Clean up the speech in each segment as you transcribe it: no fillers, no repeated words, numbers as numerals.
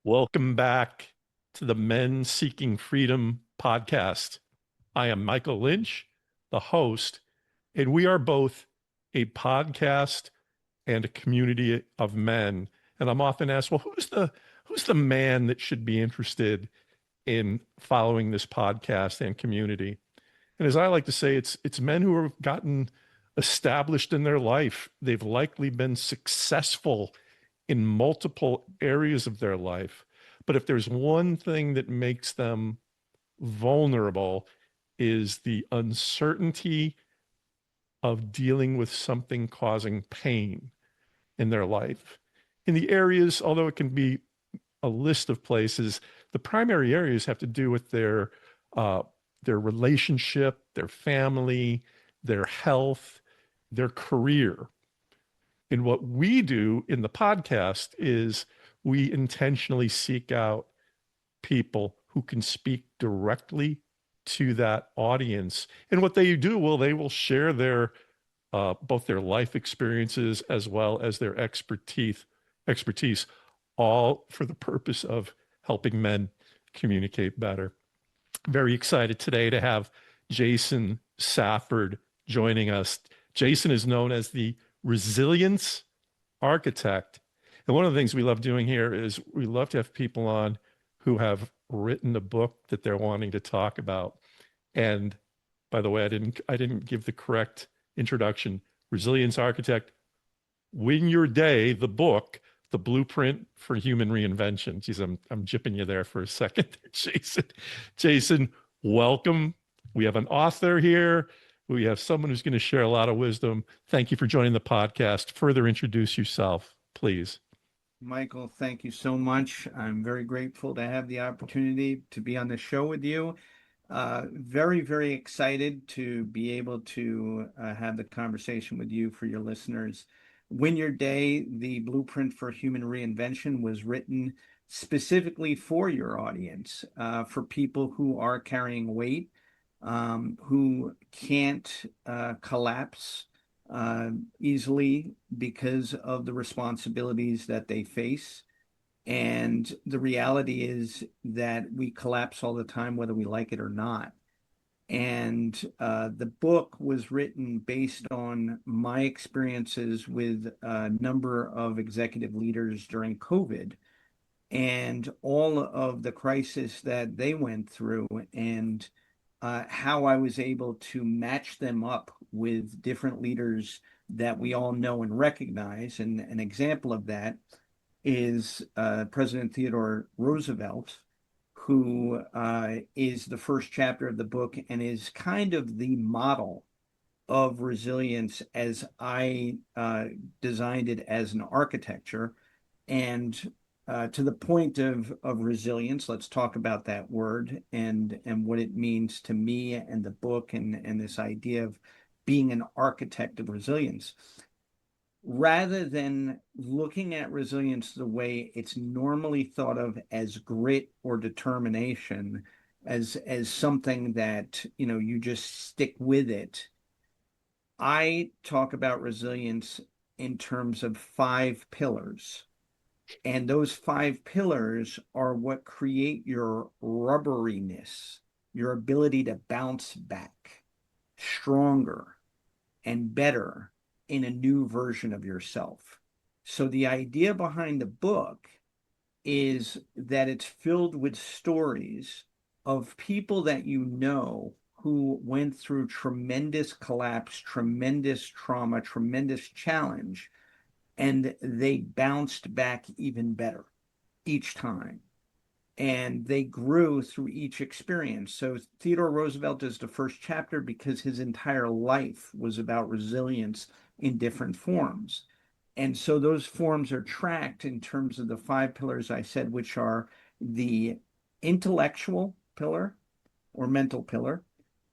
Welcome back to the Men Seeking Freedom podcast. I am Michael Lynch, the host, and we are both a podcast and a community of men. And I'm often asked, well, who's the man that should be interested in following this podcast and community? And as I like to say, it's men who have gotten established in their life. They've likely been successful in multiple areas of their life. But if there's one thing that makes them vulnerable is the uncertainty of dealing with something causing pain in their life. In the areas, although it can be a list of places, the primary areas have to do with their relationship, their family, their health, their career. And what we do in the podcast is we intentionally seek out people who can speak directly to that audience. And what they do, well, they will share their both their life experiences as well as their expertise, all for the purpose of helping men communicate better. Very excited today to have Jason Safford joining us. Jason is known as the resilience architect. And one of the things we love doing here is we love to have people on who have written a book that they're wanting to talk about. And by the way, I didn't give the correct introduction. Resilience architect, Win Your Day, the book, the blueprint for human reinvention. Geez, I'm jipping you there for a second, Jason. Jason, welcome. We have an author here. We have someone who's going to share a lot of wisdom. Thank you for joining the podcast. Further introduce yourself, please. Michael, thank you so much. I'm very grateful to have the opportunity to be on the show with you. Very, very excited to be able to have the conversation with you for your listeners. Win Your Day, the blueprint for human reinvention, was written specifically for your audience, for people who are carrying weight, who can't collapse easily because of the responsibilities that they face. And the reality is that we collapse all the time, whether we like it or not. And the book was written based on my experiences with a number of executive leaders during COVID and all of the crisis that they went through, and how I was able to match them up with different leaders that we all know and recognize. And an example of that is President Theodore Roosevelt, who is the first chapter of the book and is kind of the model of resilience as I designed it as an architecture. And to the point of resilience, let's talk about that word and what it means to me and the book and this idea of being an architect of resilience. Rather than looking at resilience the way it's normally thought of as grit or determination, as something that you just stick with it, I talk about resilience in terms of five pillars. And those five pillars are what create your rubberiness, your ability to bounce back stronger and better in a new version of yourself. So the idea behind the book is that it's filled with stories of people that you know who went through tremendous collapse, tremendous trauma, tremendous challenge, and they bounced back even better each time. And they grew through each experience. So Theodore Roosevelt is the first chapter because his entire life was about resilience in different forms. And so those forms are tracked in terms of the five pillars I said, which are the intellectual pillar or mental pillar,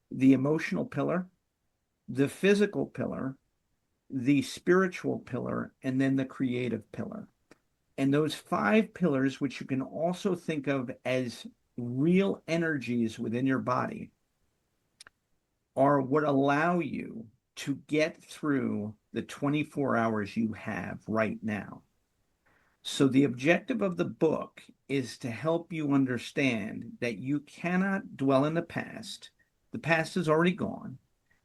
the emotional pillar, the physical pillar, the spiritual pillar, and then the creative pillar. And those five pillars, which you can also think of as real energies within your body, are what allow you to get through the 24 hours you have right now. So the objective of the book is to help you understand that you cannot dwell in the past. The past is already gone.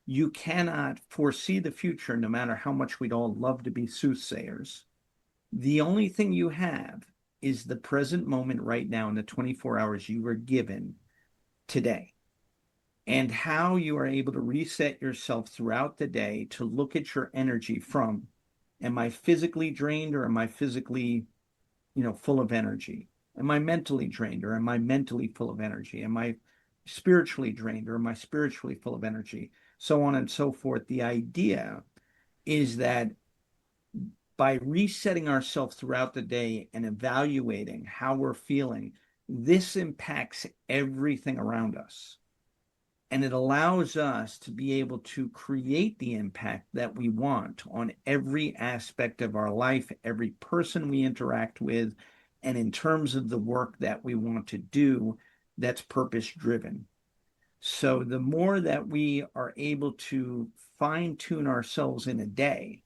You cannot foresee the future, no matter how much we'd all love to be soothsayers. The only thing you have is the present moment right now in the 24 hours you were given today, and how you are able to reset yourself throughout the day to look at your energy from, am I physically drained or am I physically, full of energy? Am I mentally drained or am I mentally full of energy? Am I spiritually drained or am I spiritually full of energy? So on and so forth. The idea is that by resetting ourselves throughout the day and evaluating how we're feeling, this impacts everything around us. And it allows us to be able to create the impact that we want on every aspect of our life, every person we interact with, and in terms of the work that we want to do that's purpose driven. So the more that we are able to fine tune ourselves in a day,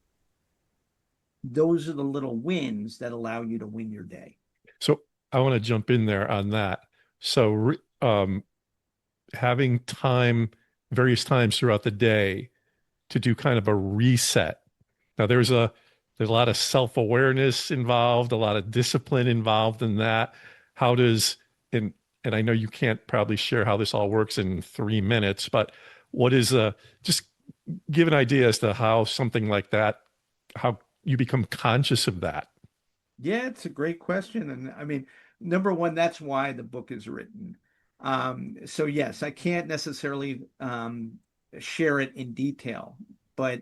those are the little wins that allow you to win your day. So I want to jump in there on that. So having time, various times throughout the day to do kind of a reset. Now there's a lot of self-awareness involved, a lot of discipline involved in that. How does and and I know you can't probably share how this all works in 3 minutes, but what is just give an idea as to how something like that, how you become conscious of that. Yeah, it's a great question. And I mean, number one, that's why the book is written. So yes, I can't necessarily share it in detail, but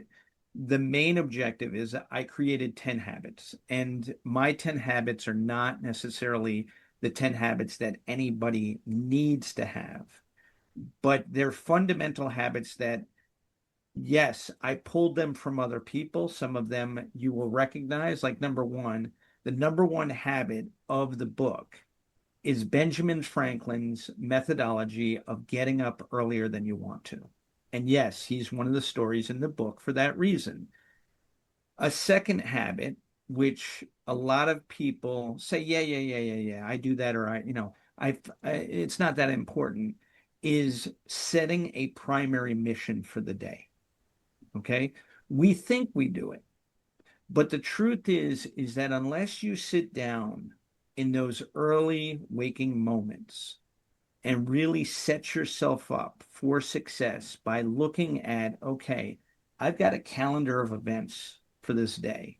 the main objective is I created 10 habits, and my 10 habits are not necessarily the 10 habits that anybody needs to have, but they're fundamental habits that, yes, I pulled them from other people. Some of them you will recognize, like number one, the number one habit of the book is Benjamin Franklin's methodology of getting up earlier than you want to. And yes, he's one of the stories in the book for that reason. A second habit, which a lot of people say, yeah, yeah, yeah, yeah, yeah, I do that, or it's not that important, is setting a primary mission for the day. Okay. We think we do it. But the truth is that unless you sit down in those early waking moments and really set yourself up for success by looking at, okay, I've got a calendar of events for this day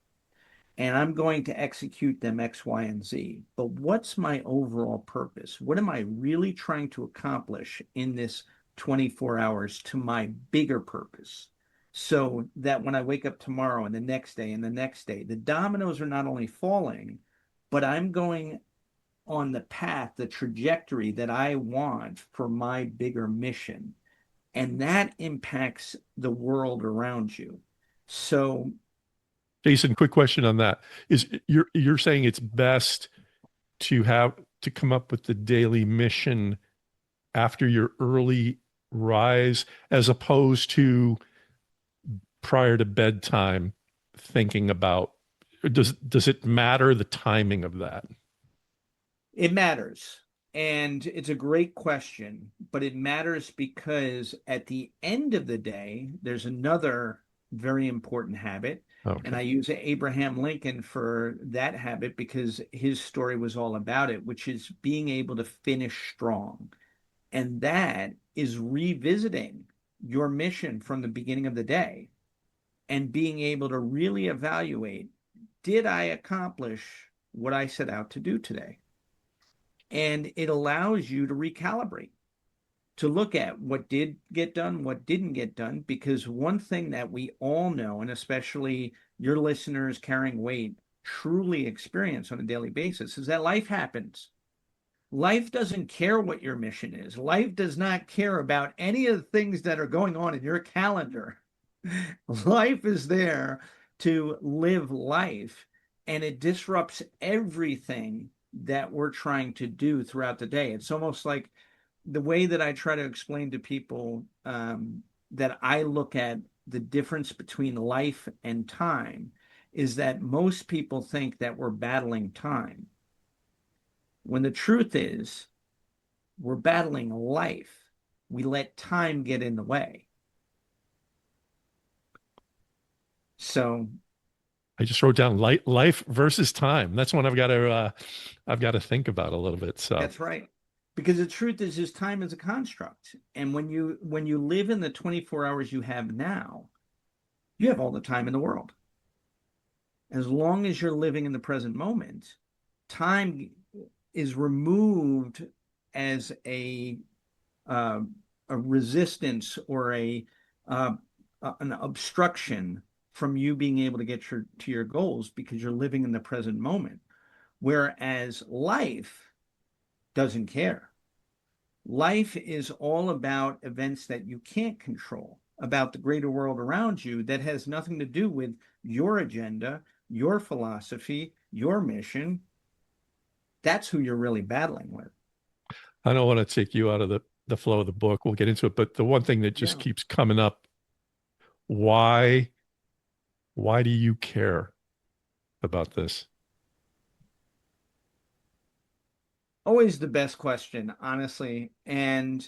and I'm going to execute them X, Y, and Z. But what's my overall purpose? What am I really trying to accomplish in this 24 hours to my bigger purpose? So that when I wake up tomorrow and the next day and the next day, the dominoes are not only falling, but I'm going on the path, the trajectory that I want for my bigger mission. And that impacts the world around you. So Jason, quick question on that. Is you're saying it's best to have to come up with the daily mission after your early rise as opposed to prior to bedtime thinking about does it matter the timing of that? it matters. And it's a great question, but it matters because at the end of the day, there's another very important habit. And Okay. I use Abraham Lincoln for that habit because his story was all about it, which is being able to finish strong. And that is revisiting your mission from the beginning of the day and being able to really evaluate, did I accomplish what I set out to do today? And it allows you to recalibrate, to look at what did get done, what didn't get done. Because one thing that we all know, and especially your listeners carrying weight truly experience on a daily basis, is that life happens. Life doesn't care what your mission is. Life does not care about any of the things that are going on in your calendar. Life is there to live life, and it disrupts everything that we're trying to do throughout the day. It's almost like the way that I try to explain to people that I look at the difference between life and time is that most people think that we're battling time, when the truth is we're battling life. We let time get in the way. So I just wrote down life versus time. That's one I've got to think about a little bit. So that's right. Because the truth is time is a construct. And when you live in the 24 hours you have now, you have all the time in the world. As long as you're living in the present moment, time is removed as uh, a resistance or uh, an obstruction from you being able to get to your goals because you're living in the present moment. Whereas life doesn't care. Life is all about events that you can't control, about the greater world around you that has nothing to do with your agenda, your philosophy, your mission. That's who you're really battling with. I don't want to take you out of the flow of the book. We'll get into it. But the one thing that just Yeah. keeps coming up, why why do you care about this? Always the best question, honestly. And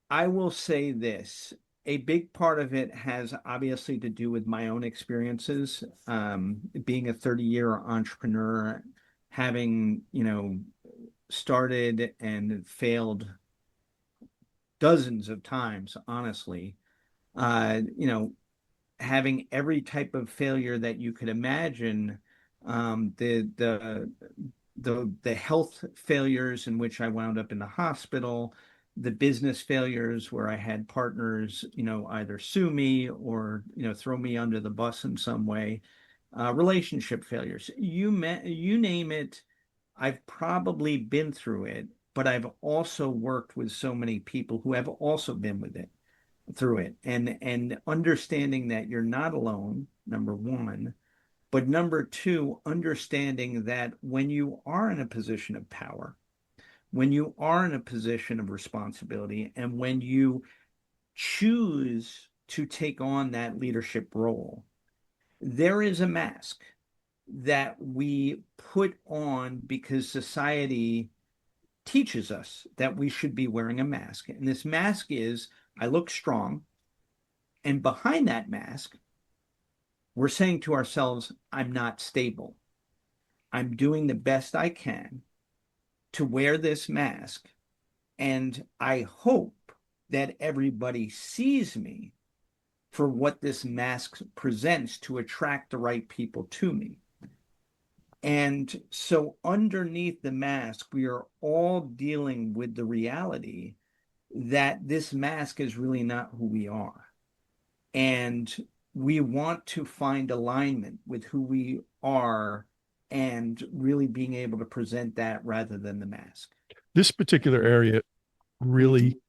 I will say this, a big part of it has obviously to do with my own experiences, being a 30-year entrepreneur, having, started and failed dozens of times, honestly. You know, having every type of failure that you could imagine, the health failures in which I wound up in the hospital, the business failures where I had partners, either sue me or, throw me under the bus in some way, relationship failures. You name it, I've probably been through it, but I've also worked with so many people who have also been with it through it, and understanding that you're not alone, number one, but number two, understanding that when you are in a position of power, when you are in a position of responsibility, and when you choose to take on that leadership role, there is a mask that we put on because society teaches us that we should be wearing a mask. And this mask is, I look strong. And behind that mask, we're saying to ourselves, I'm not stable. I'm doing the best I can to wear this mask. And I hope that everybody sees me for what this mask presents to attract the right people to me. And so, underneath the mask, we are all dealing with the reality that this mask is really not who we are. And we want to find alignment with who we are and really being able to present that rather than the mask. This particular area really,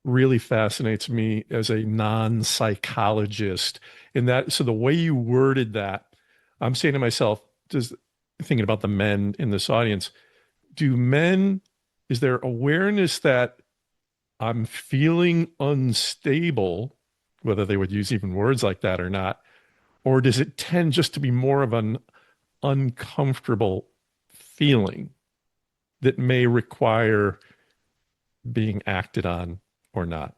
really fascinates me as a non-psychologist in that. So the way you worded that, I'm saying to myself, just thinking about the men in this audience, do men, is there awareness that I'm feeling unstable, whether they would use even words like that or not, or does it tend just to be more of an uncomfortable feeling that may require being acted on or not?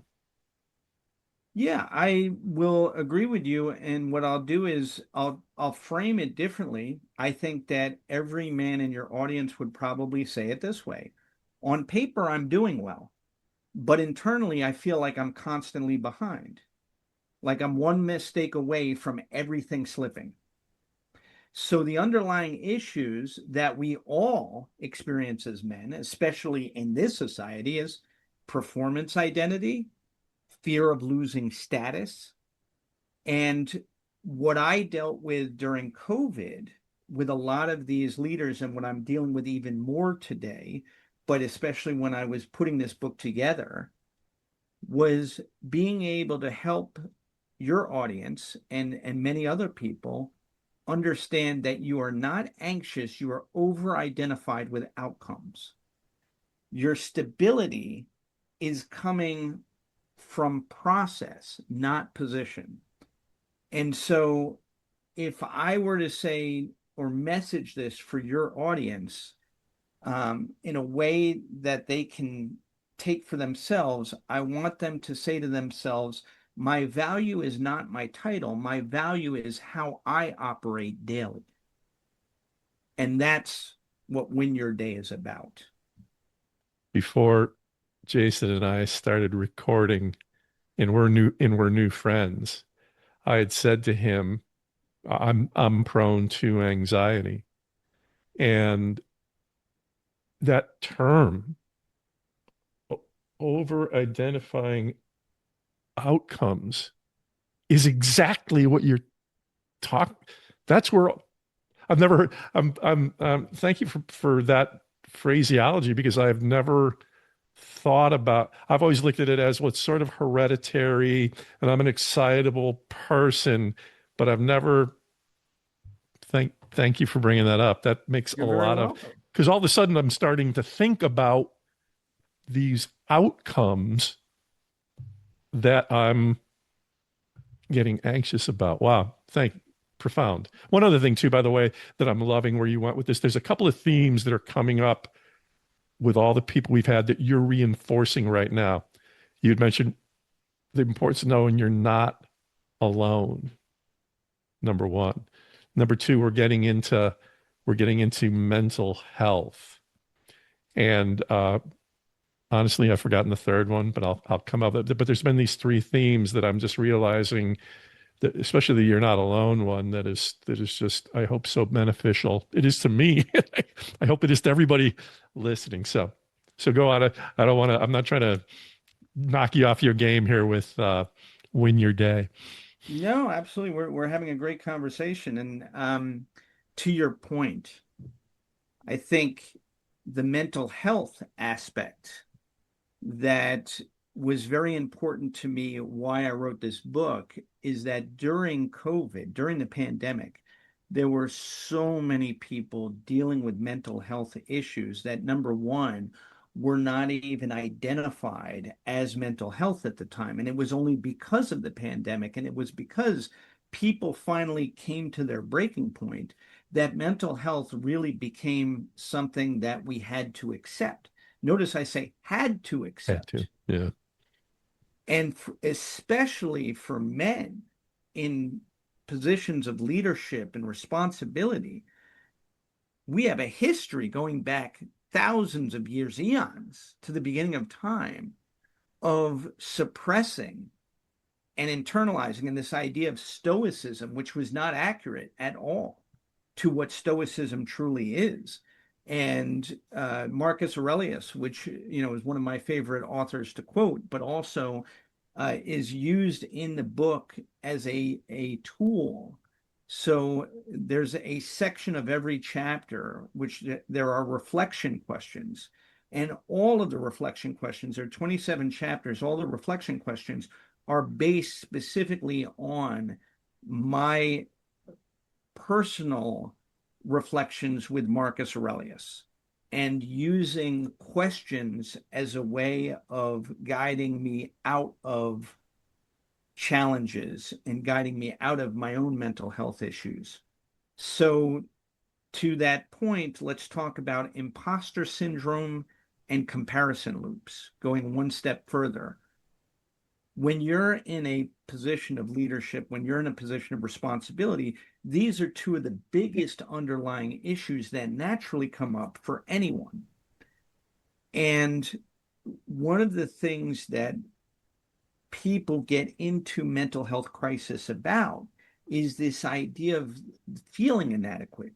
Yeah, I will agree with you. And what I'll do is I'll frame it differently. I think that every man in your audience would probably say it this way. On paper, I'm doing well, but internally, I feel like I'm constantly behind, like I'm one mistake away from everything slipping. So the underlying issues that we all experience as men, especially in this society, is performance identity, fear of losing status. And what I dealt with during COVID with a lot of these leaders, and what I'm dealing with even more today, but especially when I was putting this book together, was being able to help your audience and many other people understand that you are not anxious, you are over identified with outcomes. Your stability is coming from process, not position. And so if I were to say or message this for your audience in a way that they can take for themselves, I want them to say to themselves, my value is not my title, my value is how I operate daily. And that's what Win Your Day is about. Before Jason and I started recording and we're new friends, I had said to him, I'm prone to anxiety. And that term, over identifying outcomes, is exactly what you're talking. That's where I've never heard. Thank you for that phraseology, because I've never thought about. I've always looked at it as what's sort of hereditary, and I'm an excitable person, but I've never. Thank you for bringing that up. That makes a You're very lot of, welcome. because all of a sudden I'm starting to think about these outcomes that I'm getting anxious about. Wow. Profound. One other thing too, by the way, that I'm loving where you went with this, there's a couple of themes that are coming up with all the people we've had that you're reinforcing right now. You had mentioned the importance of knowing you're not alone. Number one. Number two, we're getting into mental health. And honestly, I've forgotten the third one, but I'll come up with it. But there's been these three themes that I'm just realizing that, especially the "you're not alone" one, that is just, I hope, so beneficial. It is to me. I hope it is to everybody listening. So go on. I don't want to. I'm not trying to knock you off your game here with Win Your Day. No, absolutely. We're having a great conversation. And to your point, I think the mental health aspect that was very important to me, why I wrote this book, is that during COVID, during the pandemic, there were so many people dealing with mental health issues that, number one, were not even identified as mental health at the time. And it was only because of the pandemic, and it was because people finally came to their breaking point, that mental health really became something that we had to accept. Notice I say had to Had to. accept. Yeah. And especially for men in positions of leadership and responsibility, we have a history going back thousands of years, eons, to the beginning of time, of suppressing and internalizing in this idea of stoicism, which was not accurate at all to what stoicism truly is. And Marcus Aurelius, which is one of my favorite authors to quote, but also is used in the book as a tool. So there's a section of every chapter which there are reflection questions. And all of the reflection questions, there are 27 chapters, all the reflection questions are based specifically on my personal reflections with Marcus Aurelius and using questions as a way of guiding me out of challenges and guiding me out of my own mental health issues. So, to that point, let's talk about imposter syndrome and comparison loops, going one step further. When you're in a position of leadership, when you're in a position of responsibility, these are two of the biggest underlying issues that naturally come up for anyone. And one of the things that people get into mental health crisis about is this idea of feeling inadequate.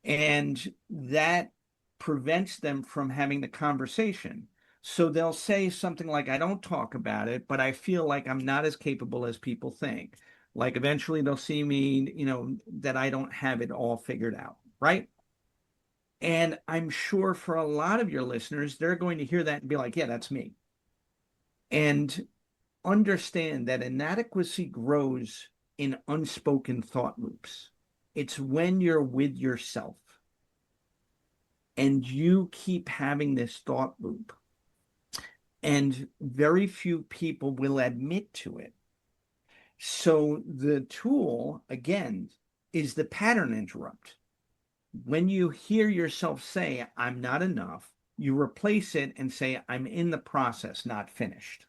And that prevents them from having the conversation. So they'll say something like, I don't talk about it, but I feel like I'm not as capable as people think. Like eventually they'll see me, that I don't have it all figured out, right? And I'm sure for a lot of your listeners, they're going to hear that and be like, yeah, that's me. And understand that inadequacy grows in unspoken thought loops. It's when you're with yourself and you keep having this thought loop, and very few people will admit to it. So the tool, again, is the pattern interrupt. When you hear yourself say, I'm not enough, you replace it and say, I'm in the process, not finished.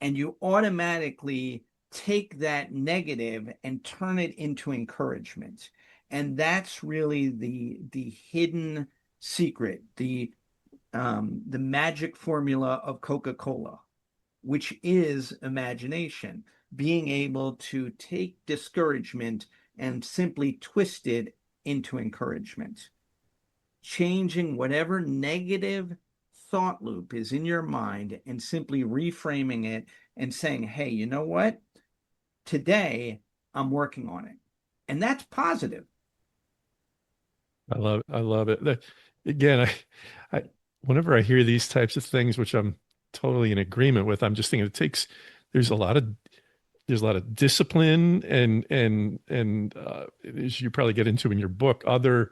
And you automatically take that negative and turn it into encouragement. And that's really the hidden secret, the magic formula of Coca-Cola, which is imagination, being able to take discouragement and simply twist it into encouragement, changing whatever negative thought loop is in your mind and simply reframing it and saying, hey, you know what? Today I'm working on it. And that's positive. I love it. I love it. Again, I whenever I hear these types of things, which I'm totally in agreement with, I'm just thinking there's a lot of there's a lot of discipline and as you probably get into in your book, other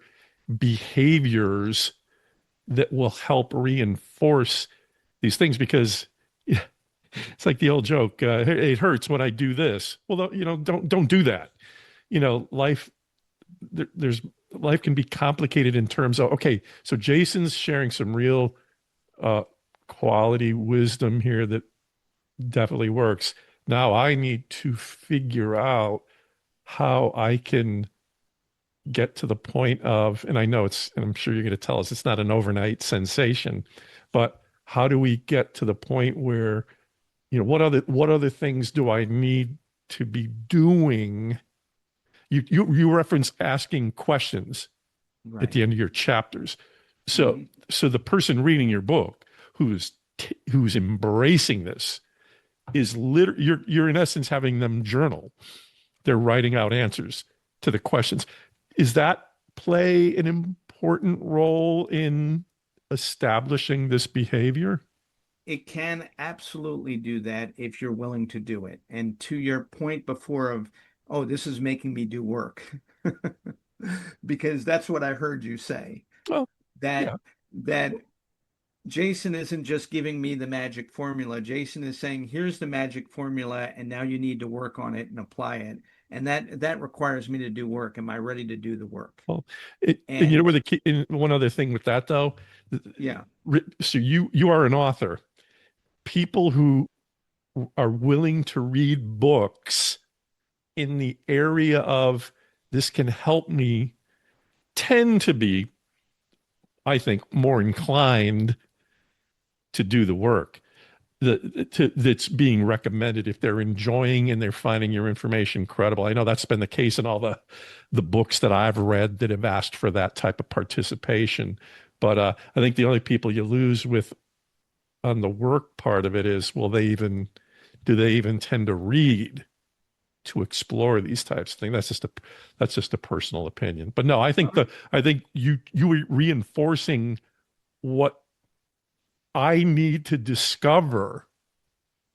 behaviors that will help reinforce these things because yeah, it's like the old joke, it hurts when I do this. Well, don't do that. Life there's life can be complicated in terms of okay, so Jason's sharing some real uh quality wisdom here that definitely works. Now I need to figure out how I can get to the point of, and I know and I'm sure you're going to tell us it's not an overnight sensation, but how do we get to the point where, what other things do I need to be doing? You reference asking questions at Right. the end of your chapters. So Mm-hmm. so the person reading your book who's embracing this is you're in essence having them journal. They're writing out answers to the questions. Is that play an important role in establishing this behavior? It can absolutely do that if you're willing to do it. And to your point before of, oh, this is making me do work, because that's what I heard you say, Well, that yeah. that Jason isn't just giving me the magic formula. Jason is saying, here's the magic formula, and now you need to work on it and apply it. And that requires me to do work. Am I ready to do the work? Well, and you know And where the key, and one other thing with that though, yeah, so you are an author. People who are willing to read books in the area of this can help me tend to be, I think, more inclined to do the work that's being recommended if they're enjoying and they're finding your information credible. I know that's been the case in all the books that I've read that have asked for that type of participation. But I think the only people you lose with on the work part of it is, will they even do they even tend to read to explore these types of things? That's just a personal opinion. But no, I think you were reinforcing what I need to discover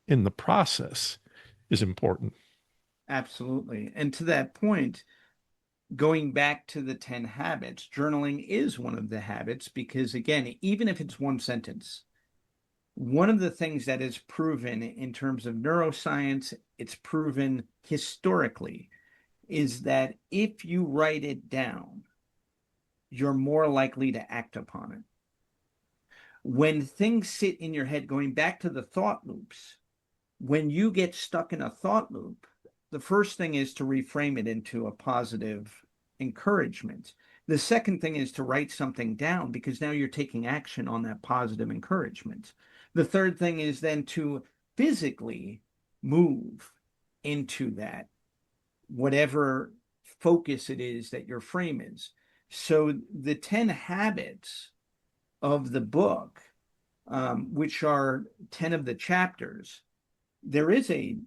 in the process is important. absolutely. And to that point, going back to the 10 habits, journaling is one of the habits because, again, even if it's one sentence, one of the things that is proven in terms of neuroscience, it's proven historically, is that if you write it down, you're more likely to act upon it. When things sit in your head, going back to the thought loops, when you get stuck in a thought loop, the first thing is to reframe it into a positive encouragement. The second thing is to write something down because now you're taking action on that positive encouragement. The third thing is then to physically move into that, whatever focus it is that your frame is. So the 10 habits of the book, which are 10 of the chapters, there is a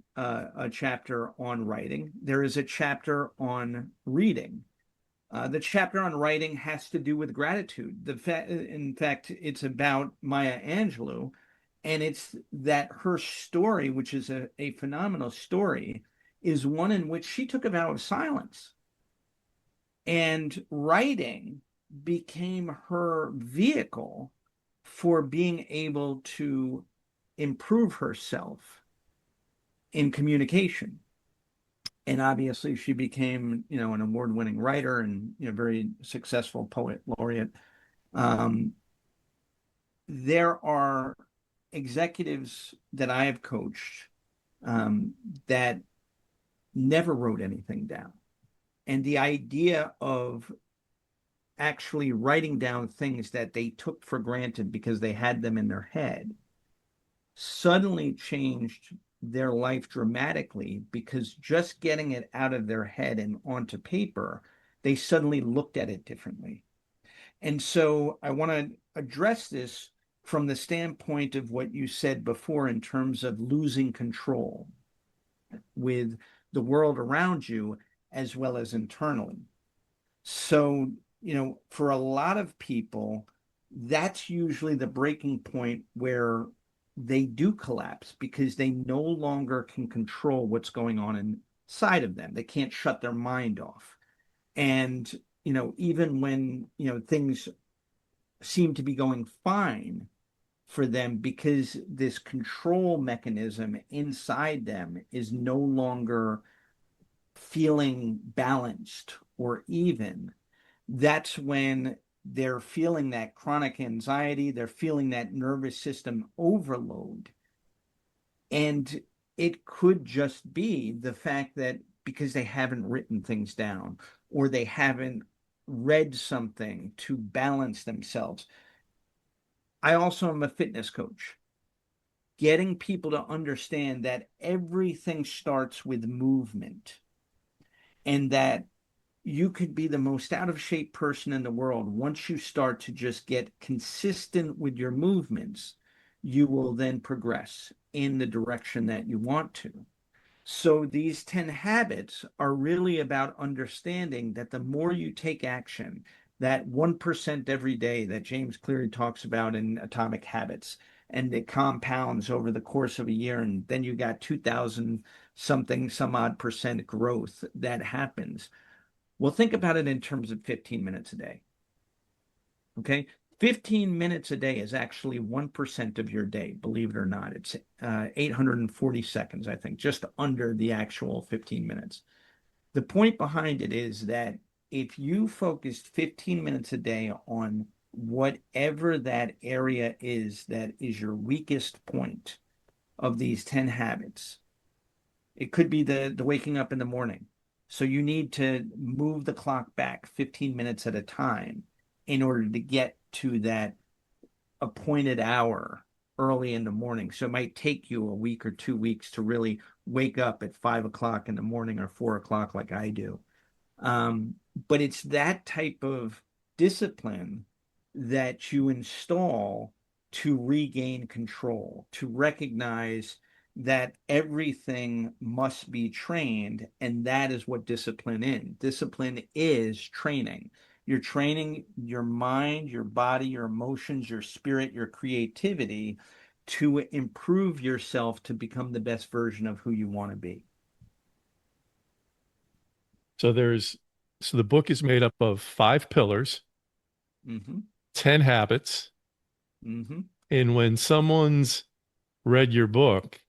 chapter on writing. There is a chapter on reading. The chapter on writing has to do with gratitude. In fact, it's about Maya Angelou, and it's that her story, which is a phenomenal story, is one in which she took a vow of silence. And writing became her vehicle for being able to improve herself in communication. And obviously she became, an award-winning writer and, very successful poet laureate. Um, there are executives that I have coached um, that never wrote anything down. And the idea of actually writing down things that they took for granted because they had them in their head suddenly changed their life dramatically, because just getting it out of their head and onto paper, they suddenly looked at it differently. And so I want to address this from the standpoint of what you said before in terms of losing control with the world around you as well as internally. So, for a lot of people, that's usually the breaking point where they do collapse because they no longer can control what's going on inside of them. They can't shut their mind off. And, even when, things seem to be going fine for them, because this control mechanism inside them is no longer feeling balanced or even, that's when they're feeling that chronic anxiety, they're feeling that nervous system overload. And it could just be the fact that because they haven't written things down or they haven't read something to balance themselves. I also am a fitness coach. Getting people to understand that everything starts with movement, and that you could be the most out of shape person in the world. Once you start to just get consistent with your movements, you will then progress in the direction that you want to. So these 10 habits are really about understanding that the more you take action, that 1% every day that James Cleary talks about in Atomic Habits, and it compounds over the course of a year, and then you got 2000 something, some odd percent growth that happens. Well, think about it in terms of 15 minutes a day. Okay. 15 minutes a day is actually 1% of your day, believe it or not. It's 840 seconds, I think, just under the actual 15 minutes. The point behind it is that if you focused 15 minutes a day on whatever that area is that is your weakest point of these 10 habits, it could be the waking up in the morning. So you need to move the clock back 15 minutes at a time in order to get to that appointed hour early in the morning. So it might take you a week or 2 weeks to really wake up at 5 o'clock in the morning or 4 o'clock like I do. But it's that type of discipline that you install to regain control, to recognize that everything must be trained. And that is what discipline is. Discipline is training. You're training your mind, your body, your emotions, your spirit, your creativity to improve yourself to become the best version of who you want to be. So the book is made up of 5 pillars, Mm-hmm. 10 habits. Mm-hmm. And when someone's read your book,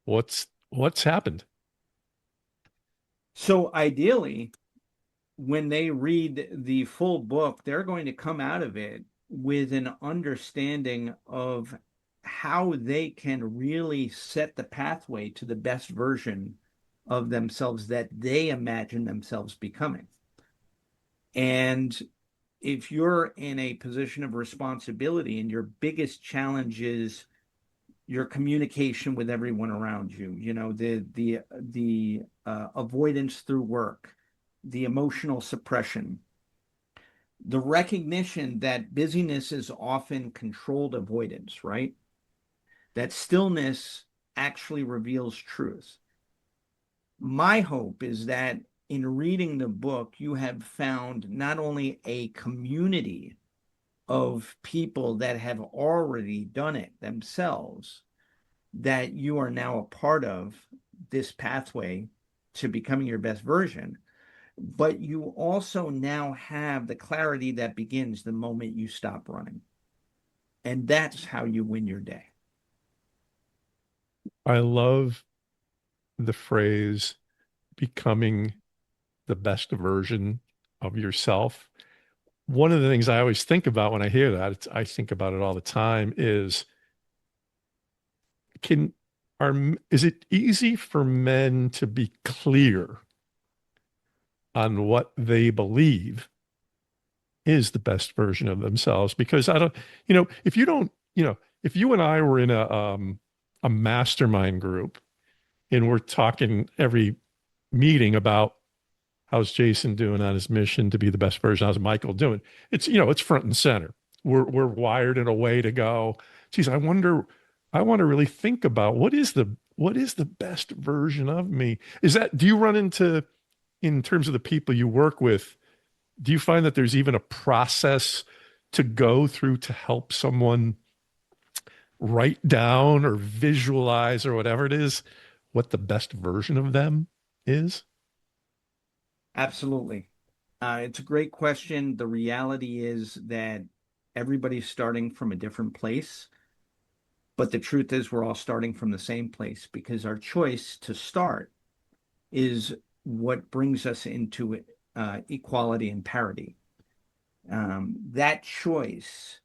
what's happened? So ideally, when they read the full book, they're going to come out of it with an understanding of how they can really set the pathway to the best version of themselves that they imagine themselves becoming. And if you're in a position of responsibility and your biggest challenge is your communication with everyone around you, the avoidance through work, the emotional suppression, the recognition that busyness is often controlled avoidance, right? That stillness actually reveals truth. My hope is that in reading the book, you have found not only a community of people that have already done it themselves, that you are now a part of this pathway to becoming your best version, but you also now have the clarity that begins the moment you stop running. And that's how you win your day. I love the phrase becoming the best version of yourself. One of the things I always think about when I hear that, I think about it all the time, is can are is it easy for men to be clear on what they believe is the best version of themselves? Because I don't, if you don't, if you and I were in a mastermind group and we're talking every meeting about how's Jason doing on his mission to be the best version, how's Michael doing, it's front and center. We're wired in a way to go, geez, I want to really think about what is the best version of me. Do you run into, in terms of the people you work with, do you find that there's even a process to go through to help someone write down or visualize or whatever it is, what the best version of them is? Absolutely. It's a great question. The reality is that everybody's starting from a different place, but the truth is we're all starting from the same place because our choice to start is what brings us into equality and parity. That choice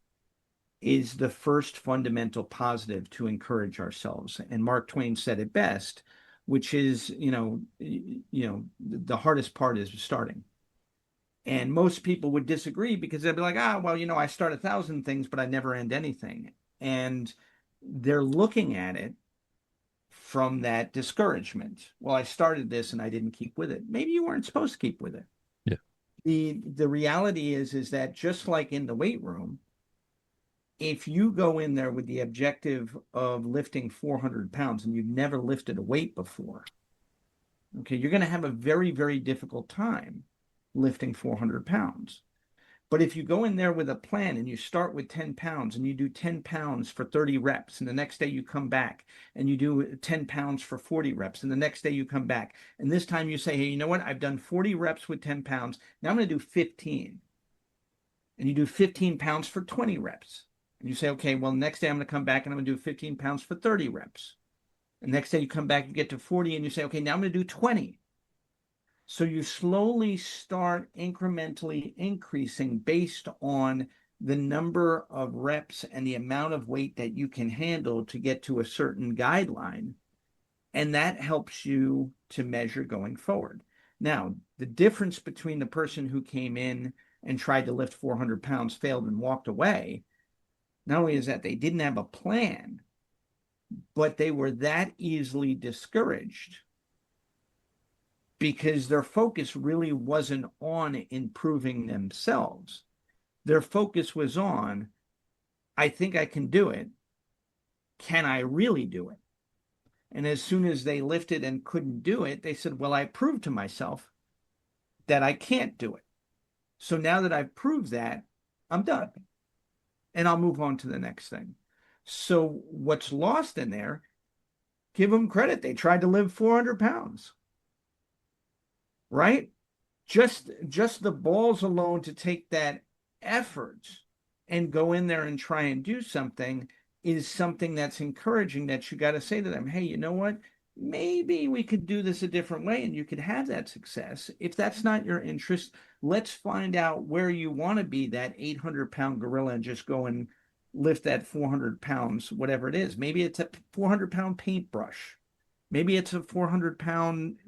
is the first fundamental positive to encourage ourselves. And Mark Twain said it best, which is, the hardest part is starting. And most people would disagree because they'd be like, well, I start 1,000 things, but I never end anything. And they're looking at it from that discouragement. Well, I started this and I didn't keep with it. Maybe you weren't supposed to keep with it. Yeah. The reality is that just like in the weight room, if you go in there with the objective of lifting 400 pounds and you've never lifted a weight before, okay, you're going to have a very, very difficult time lifting 400 pounds. But if you go in there with a plan and you start with 10 pounds and you do 10 pounds for 30 reps, and the next day you come back and you do 10 pounds for 40 reps, and the next day you come back, and this time you say, hey, you know what? I've done 40 reps with 10 pounds. Now I'm going to do 15. And you do 15 pounds for 20 reps. And you say, okay, well, next day I'm going to come back and I'm going to do 15 pounds for 30 reps. And next day you come back, you get to 40 and you say, okay, now I'm going to do 20. So you slowly start incrementally increasing based on the number of reps and the amount of weight that you can handle to get to a certain guideline. And that helps you to measure going forward. Now, the difference between the person who came in and tried to lift 400 pounds, failed, and walked away, not only is that they didn't have a plan, but they were that easily discouraged because their focus really wasn't on improving themselves. Their focus was on, I think I can do it. Can I really do it? And as soon as they lifted and couldn't do it, they said, well, I proved to myself that I can't do it. So now that I've proved that, I'm done. And I'll move on to the next thing. So what's lost in there, give them credit. They tried to live 400 pounds. Right? Just the balls alone to take that effort and go in there and try and do something is something that's encouraging, that you got to say to them, hey, you know what? Maybe we could do this a different way and you could have that success. If that's not your interest, let's find out where you want to be, that 800-pound gorilla, and just go and lift that 400 pounds, whatever it is. Maybe it's a 400-pound paintbrush. Maybe it's a 400-pound,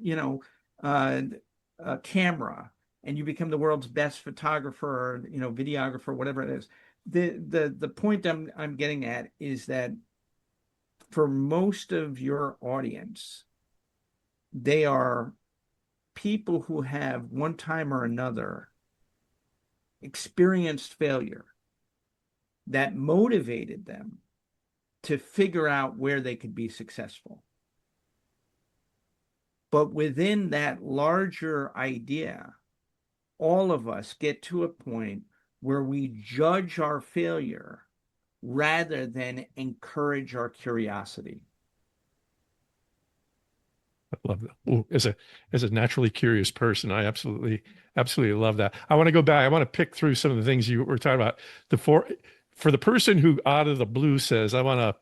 camera, and you become the world's best photographer, or, videographer, whatever it is. The point I'm getting at is that for most of your audience, they are people who have one time or another experienced failure that motivated them to figure out where they could be successful. But within that larger idea, all of us get to a point where we judge our failure rather than encourage our curiosity. I love that. Ooh, as a naturally curious person, I absolutely love that. I want to go back. I want to pick through some of the things you were talking about. For the person who out of the blue says, I want to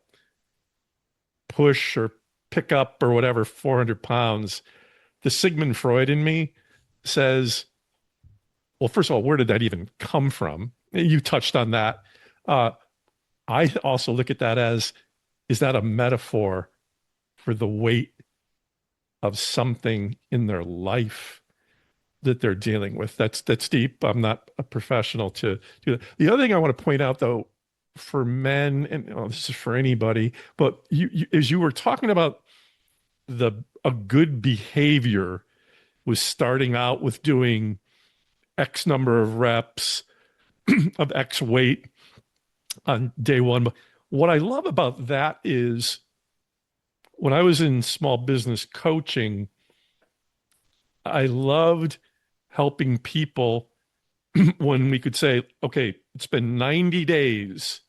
push or pick up or whatever 400 pounds, the Sigmund Freud in me says, well, first of all, where did that even come from? You touched on that. Uh, I also look at that as, is that a metaphor for the weight of something in their life that they're dealing with? That's deep. I'm not a professional to do that. The other thing I want to point out, though, for men, and this is for anybody, but as you were talking about a good behavior was starting out with doing X number of reps of X weight on day one. But what I love about that is when I was in small business coaching, I loved helping people when we could say, okay, it's been 90 days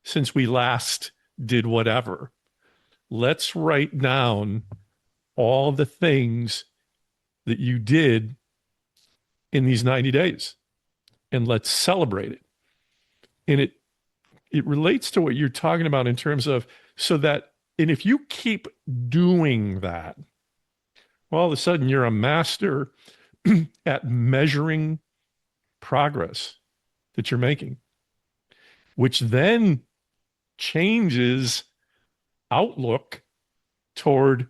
since we last did whatever. Let's write down all the things that you did in these 90 days and let's celebrate it. And it relates to what you're talking about in terms of so that, and if you keep doing that, well, all of a sudden you're a master at measuring progress that you're making, which then changes outlook toward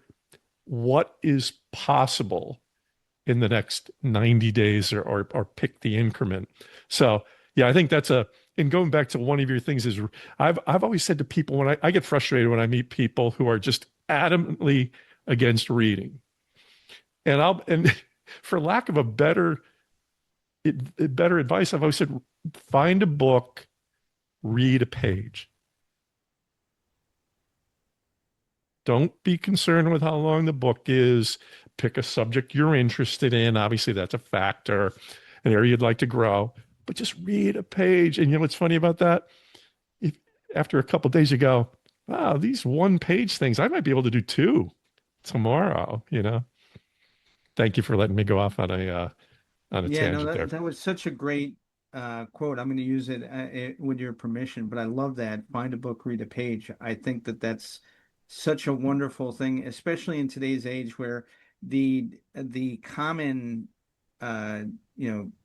what is possible in the next 90 days or pick the increment. So yeah, I think that's and going back to one of your things is I've always said to people when I get frustrated when I meet people who are just adamantly against reading. And for lack of a better advice, I've always said, find a book, read a page. Don't be concerned with how long the book is. Pick a subject you're interested in. Obviously, that's a factor, an area you'd like to grow, but just read a page. And you know what's funny about that? If, after a couple of days, you go, wow, these one-page things, I might be able to do two tomorrow, you know? Thank you for letting me go off on a Yeah, no, tangent there. that was such a great quote. I'm going to use it with your permission, but I love that. Find a book, read a page. I think that that's such a wonderful thing, especially in today's age where the common uh,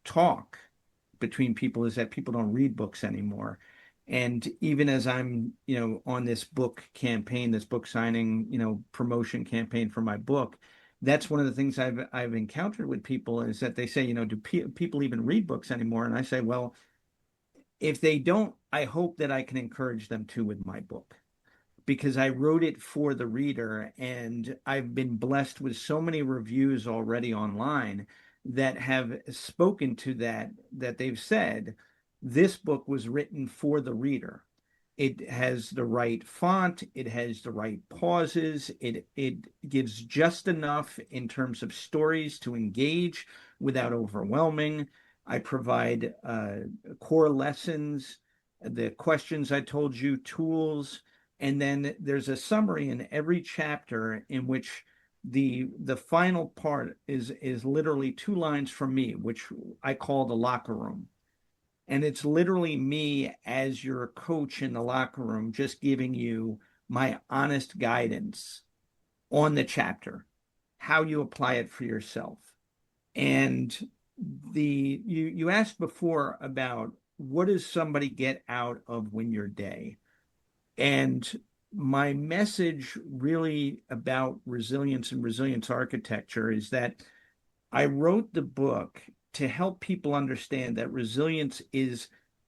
talk between people is that people don't read books anymore. And even as I'm, on this book campaign, this book signing, promotion campaign for my book, that's one of the things I've encountered with people is that they say, do people even read books anymore? And I say, well, if they don't, I hope that I can encourage them to with my book because I wrote it for the reader, and I've been blessed with so many reviews already online that have spoken to that they've said this book was written for the reader. It has the right font, it has the right pauses, it gives just enough in terms of stories to engage without overwhelming. I provide core lessons, the questions I told you, tools, and then there's a summary in every chapter in which the final part is literally 2 lines from me, which I call the locker room. And it's literally me as your coach in the locker room, just giving you my honest guidance on the chapter, how you apply it for yourself. And you asked before about what does somebody get out of Win Your Day? And my message really about resilience and resilience architecture is that I wrote the book to help people understand that resilience is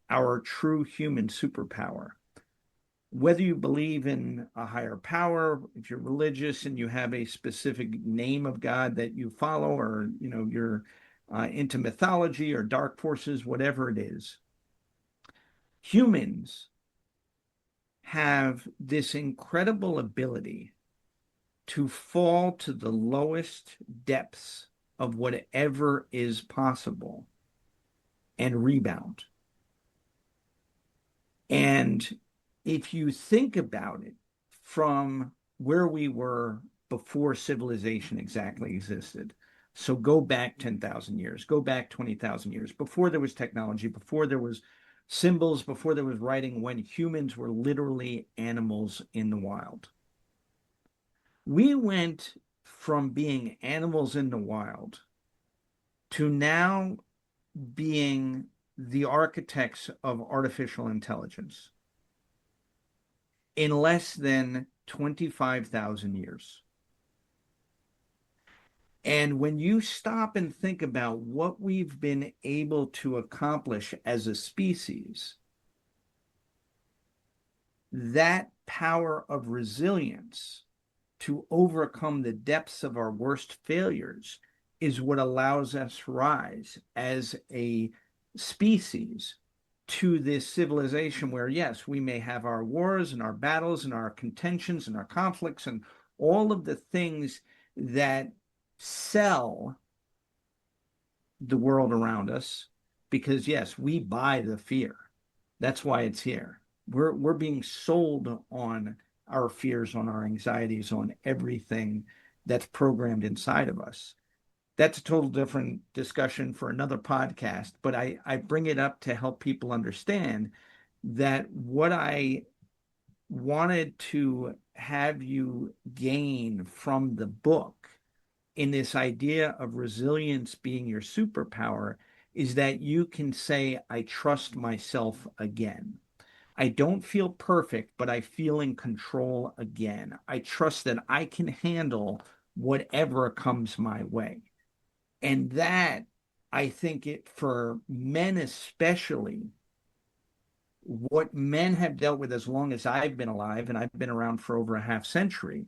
our true human superpower. Whether you believe in a higher power, if you're religious and you have a specific name of God that you follow, or you're into mythology or dark forces, whatever it is, humans have this incredible ability to fall to the lowest depths of whatever is possible and rebound. And if you think about it from where we were before civilization exactly existed, so go back 10,000 years, go back 20,000 years, before there was technology, before there was symbols, before there was writing, when humans were literally animals in the wild. We went from being animals in the wild to now being the architects of artificial intelligence in less than 25,000 years. And when you stop and think about what we've been able to accomplish as a species, that power of resilience to overcome the depths of our worst failures is what allows us rise as a species to this civilization where, yes, we may have our wars and our battles and our contentions and our conflicts and all of the things that sell the world around us, because, yes, we buy the fear. That's why it's here. We're being sold on our fears, on our anxieties, on everything that's programmed inside of us. That's a total different discussion for another podcast, but I bring it up to help people understand that what I wanted to have you gain from the book in this idea of resilience being your superpower is that you can say, I trust myself again. I don't feel perfect, but I feel in control again. I trust that I can handle whatever comes my way. And that, I think it for men especially, what men have dealt with as long as I've been alive, and I've been around for over a half century,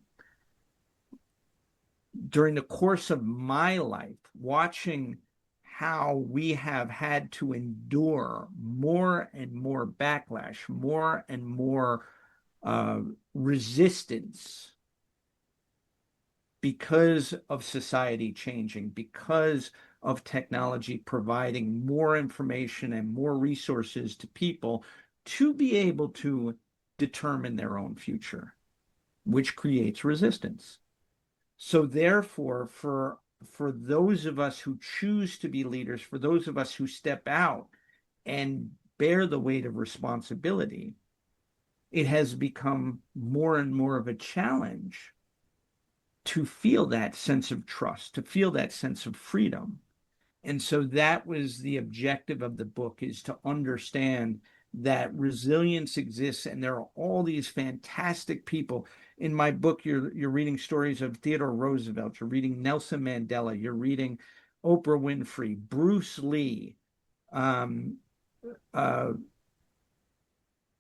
during the course of my life, watching how we have had to endure more and more backlash, more and more uh, resistance because of society changing, because of technology providing more information and more resources to people to be able to determine their own future, which creates resistance. So therefore, for those of us who choose to be leaders, for those of us who step out and bear the weight of responsibility, it has become more and more of a challenge to feel that sense of trust, to feel that sense of freedom. And so that was the objective of the book, is to understand that resilience exists, and there are all these fantastic people. In my book, you're reading stories of Theodore Roosevelt, you're reading Nelson Mandela, you're reading Oprah Winfrey, Bruce Lee, um, uh,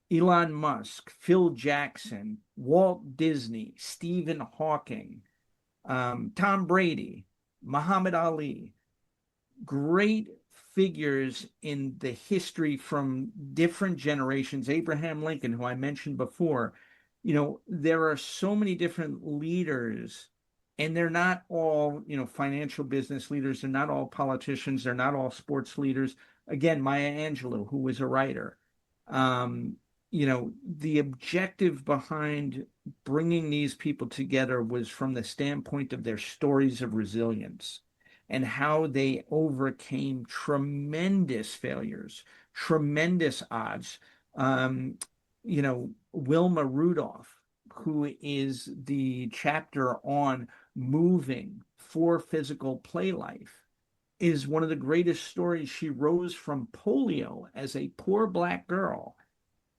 Elon Musk, Phil Jackson, Walt Disney, Stephen Hawking, Tom Brady, Muhammad Ali, great figures in the history from different generations. Abraham Lincoln, who I mentioned before, there are so many different leaders, and they're not all, financial business leaders. They're not all politicians. They're not all sports leaders. Again, Maya Angelou, who was a writer. Um, the objective behind bringing these people together was from the standpoint of their stories of resilience and how they overcame tremendous failures, tremendous odds. Um, Wilma Rudolph, who is the chapter on moving for physical play life, is one of the greatest stories. She rose from polio as a poor Black girl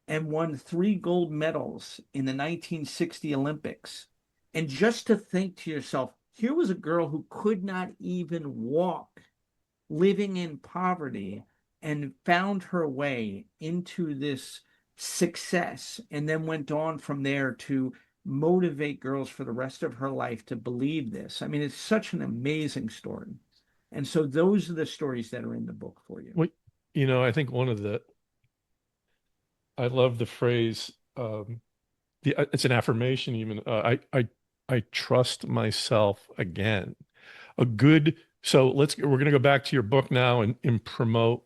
and won 3 gold medals in the 1960 Olympics. And just to think to yourself, here was a girl who could not even walk, living in poverty, and found her way into this success, and then went on from there to motivate girls for the rest of her life to believe this. I mean, it's such an amazing story. And so those are the stories that are in the book for you. Well, I think I love the phrase, it's an affirmation even. I trust myself again. So we're going to go back to your book now and promote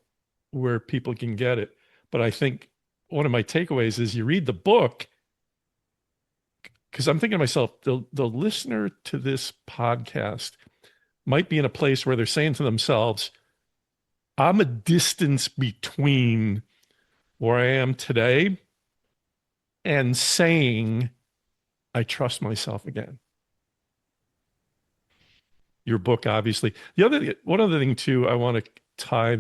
where people can get it. But I think one of my takeaways is you read the book, because I'm thinking to myself, the listener to this podcast might be in a place where they're saying to themselves, I'm a distance between where I am today and saying, I trust myself again. your book, obviously. One other thing too, I want to tie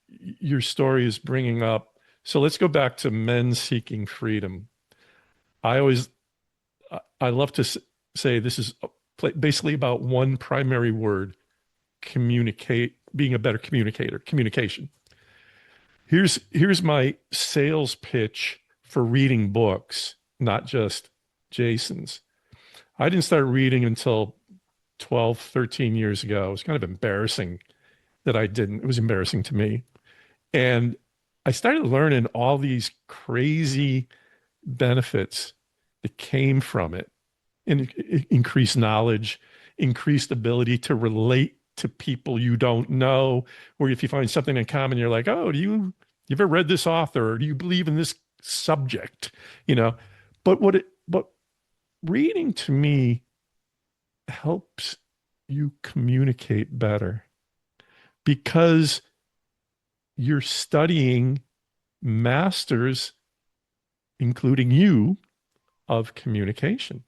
your story is bringing up. So let's go back to men seeking freedom. I always, I love to say this is basically about one primary word: communicate, being a better communicator, communication. Here's my sales pitch for reading books, not just Jason's. I didn't start reading until 12, 13 years ago. It was kind of embarrassing that I didn't. It was embarrassing to me. And I started learning all these crazy benefits that came from it, and increased knowledge, increased ability to relate to people you don't know, or if you find something in common, you're like, oh, you ever read this author? Or do you believe in this subject? You know, but reading to me helps you communicate better because you're studying masters, including you, of communication.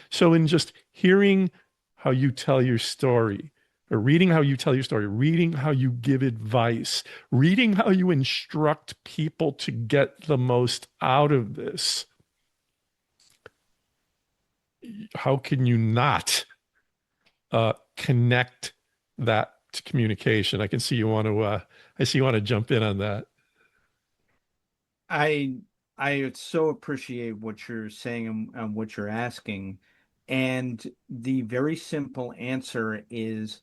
So in just hearing how you tell your story, or reading how you tell your story, reading how you give advice, reading how you instruct people to get the most out of this, how can you not connect that to communication? I can see you want to. I see you want to jump in on that. I I so appreciate what you're saying and what you're asking. And the very simple answer is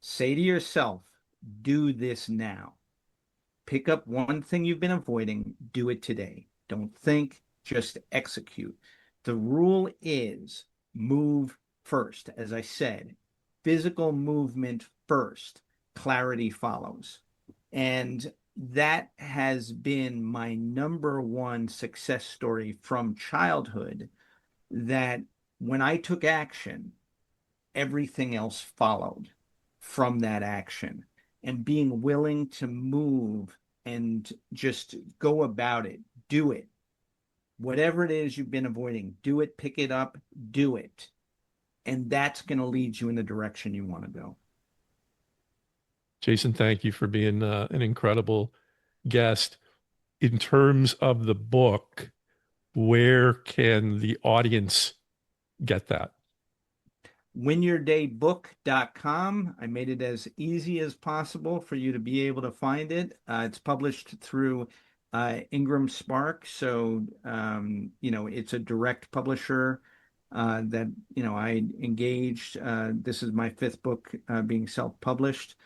say to yourself, do this now. Pick up one thing you've been avoiding, do it today. Don't think, just execute. The rule is move first. As I said, physical movement first, clarity follows. And that has been my number one success story from childhood, that when I took action, everything else followed from that action. And being willing to move and just go about it, do it. Whatever it is you've been avoiding, do it, pick it up, do it. And that's going to lead you in the direction you want to go. Jason, thank you for being an incredible guest. In terms of the book, where can the audience get that? winyourdaybook.com. I made it as easy as possible for you to be able to find it. It's published through Ingram Spark. So, it's a direct publisher that, I engaged. This is my fifth book being self-published.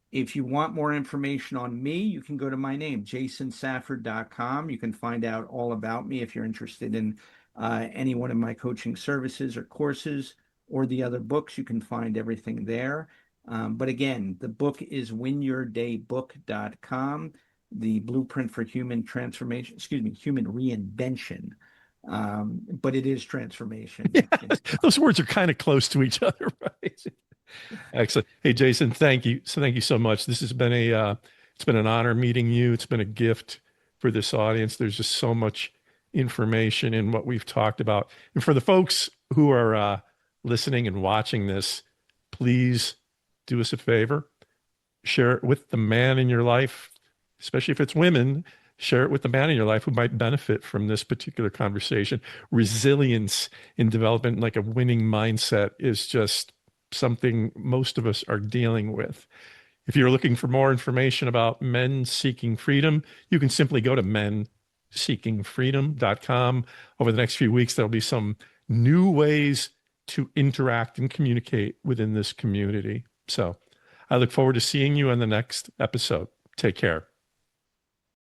If you want more information on me, you can go to my name, jasonsafford.com. You can find out all about me if you're interested in any one of my coaching services or courses or the other books. You can find everything there. But again, the book is winyourdaybook.com, the blueprint for human transformation, human reinvention. But it is transformation. Yeah, those words are kind of close to each other, right? Excellent. Hey, Jason, thank you. So thank you so much. This has been it's been an honor meeting you. It's been a gift for this audience. There's just so much information in what we've talked about. And for the folks who are listening and watching this, please do us a favor. Share it with the man in your life, especially if it's women. Share it with the man in your life who might benefit from this particular conversation. Resilience in development, like a winning mindset, is just something most of us are dealing with. If you're looking for more information about men seeking freedom, you can simply go to menseekingfreedom.com. Over the next few weeks, there'll be some new ways to interact and communicate within this community. So I look forward to seeing you on the next episode. Take care.